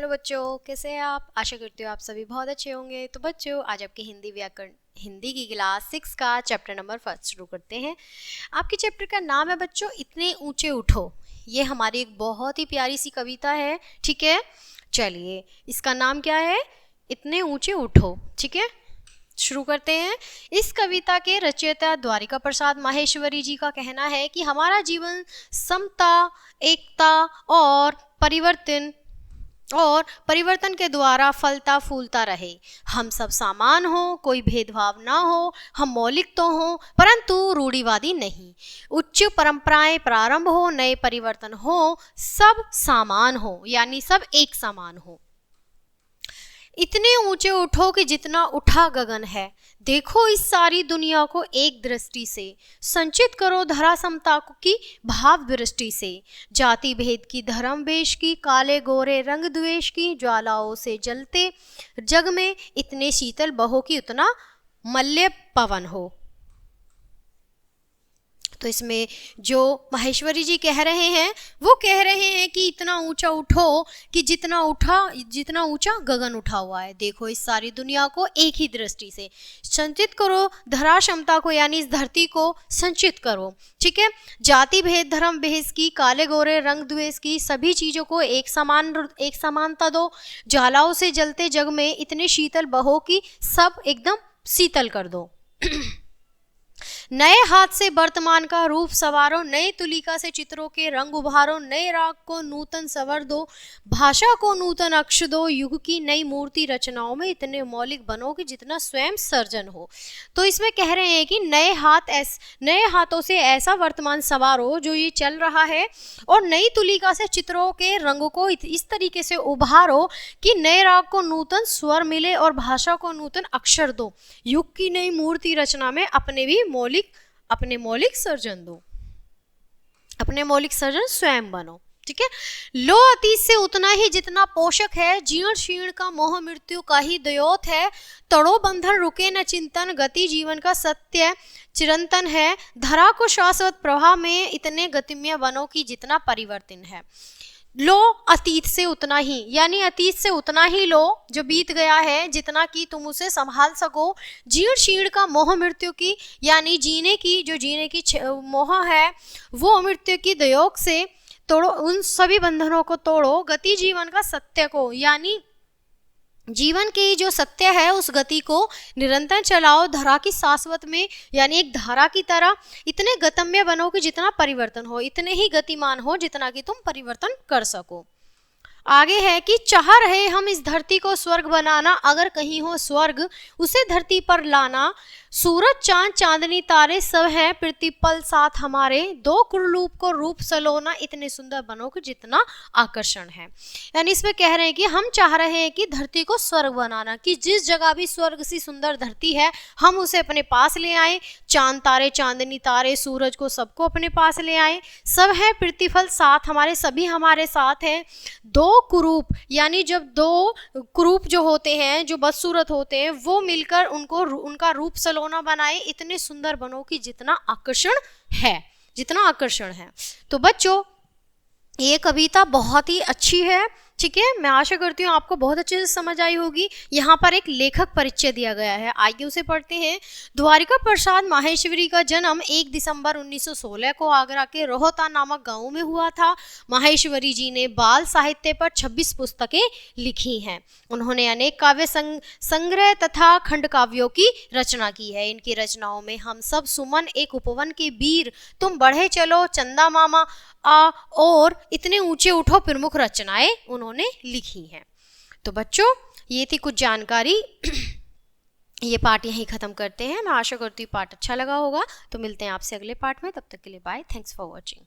Hello बच्चों, कैसे हैं आप? आशा करती हूँ आप सभी बहुत अच्छे होंगे। तो बच्चों, आज आपके हिंदी की क्लास 6 का चैप्टर नंबर 1 शुरू करते हैं। आपके चैप्टर का नाम है बच्चों इतने ऊंचे उठो। ये हमारी एक बहुत ही प्यारी सी कविता है, ठीक है। चलिए, इसका नाम क्या है? इतने ऊंचे उठो, ठीक है। शुरू करते हैं। इस कविता के रचयिता द्वारिका प्रसाद माहेश्वरी जी का कहना है कि हमारा जीवन समता, एकता और परिवर्तन के द्वारा फलता फूलता रहे। हम सब समान हो, कोई भेदभाव ना हो, हम मौलिक तो हो परंतु रूढ़िवादी नहीं। उच्च परंपराएं प्रारंभ हो, नए परिवर्तन हो, सब समान हो, यानी सब एक समान हो। इतने ऊंचे उठो कि जितना उठा गगन है, देखो इस सारी दुनिया को एक दृष्टि से, संचित करो धरा समता की भाव दृष्टि से। जाति भेद की, धर्म वेश की, काले गोरे रंग द्वेष की ज्वालाओं से जलते जग में इतने शीतल बहो कि उतना मल्य पवन हो। तो इसमें जो माहेश्वरी जी कह रहे हैं वो कह रहे हैं कि इतना ऊंचा उठो कि जितना ऊंचा गगन उठा हुआ है, देखो इस सारी दुनिया को एक ही दृष्टि से संचित करो, धरा क्षमता को यानी इस धरती को संचित करो, ठीक है। जाति भेद, धर्म भेद की, काले गोरे रंग द्वेष की सभी चीजों को एक समानता दो। ज्वालाओं से जलते जग में इतने शीतल बहो कि सब एकदम शीतल कर दो। नए हाथ से वर्तमान का रूप सवारो, नए तुलिका से चित्रों के रंग उभारो, नए राग को नूतन सवर दो, भाषा को नूतन अक्ष दो, युग की नई मूर्ति रचनाओं में इतने मौलिक बनो कि जितना स्वयं सर्जन हो। तो इसमें कह रहे हैं कि नए हाथों से ऐसा वर्तमान सवारो जो ये चल रहा है, और नई तुलिका से चित्रों के रंग को इस तरीके से उभारो कि नए राग को नूतन स्वर मिले और भाषा को नूतन अक्षर दो। युग की नई मूर्ति रचना में अपने मौलिक सर्जन दो, अपने मौलिक सर्जन स्वयं बनो, ठीक है। लो अतीत से उतना ही जितना पोषक है, जीर्ण शीर्ण का मोह मृत्यु का ही द्योत है, तड़ो बंधन रुके न चिंतन, गति जीवन का सत्य चिरंतन है। धरा को शाश्वत प्रवाह में इतने गतिमय बनो की जितना परिवर्तन है। लो अतीत से उतना ही, यानी अतीत से उतना ही लो जो बीत गया है, जितना कि तुम उसे संभाल सको। जीर्ण शीर्ण का मोह मृत्यु की, यानी जीने की मोह है, वो मृत्यु की दयोग से तोड़ो, उन सभी बंधनों को तोड़ो। गति जीवन का सत्य को, यानी जीवन की जो सत्य है उस गति को निरंतर चलाओ। धरा की शाश्वत में, यानी एक धारा की तरह इतने गतम्य बनो कि जितना परिवर्तन हो, इतने ही गतिमान हो जितना कि तुम परिवर्तन कर सको। आगे है कि चाह रहे हम इस धरती को स्वर्ग बनाना, अगर कहीं हो स्वर्ग उसे धरती पर लाना। सूरज चांद चांदनी तारे सब हैं प्रतिपल साथ हमारे, दो कुरूप को रूप सलोना, इतने सुंदर बनो कि जितना आकर्षण है। यानी इसमें कह रहे हैं कि हम चाह रहे हैं कि धरती को स्वर्ग बनाना, कि जिस जगह भी स्वर्ग सी सुंदर धरती है हम उसे अपने पास ले आए। चांद तारे, चांदनी तारे, सूरज को सबको अपने पास ले आए। सब है प्रतिफल साथ हमारे, सभी हमारे साथ हैं। दो कुरूप, यानी जब दो कुरूप जो होते हैं, जो बदसूरत होते हैं, वो मिलकर उनका रूप सलोना बनाए, इतने सुंदर बनो कि जितना आकर्षण है। तो बच्चों, ये कविता बहुत ही अच्छी है, ठीक है। मैं आशा करती हूँ आपको बहुत अच्छे से समझ आई होगी। यहाँ पर एक लेखक परिचय दिया गया है, आइए उसे पढ़ते हैं। द्वारिका प्रसाद माहेश्वरी का जन्म 1 दिसंबर 1916 को आगरा के रोहता नामक गांव में हुआ था। माहेश्वरी जी ने बाल साहित्य पर 26 पुस्तकें लिखी हैं। उन्होंने अनेक काव्य संग्रह तथा खंड काव्यों की रचना की है। इनकी रचनाओं में हम सब, सुमन, एक उपवन के वीर, तुम बढ़े चलो, चंदा मामा और इतने ऊंचे उठो प्रमुख रचनाएं उन्होंने लिखी हैं। तो बच्चों, ये थी कुछ जानकारी। ये पार्ट यहीं खत्म करते हैं। मैं आशा करती हूँ पार्ट अच्छा लगा होगा। तो मिलते हैं आपसे अगले पार्ट में, तब तक के लिए बाय, थैंक्स फॉर वॉचिंग।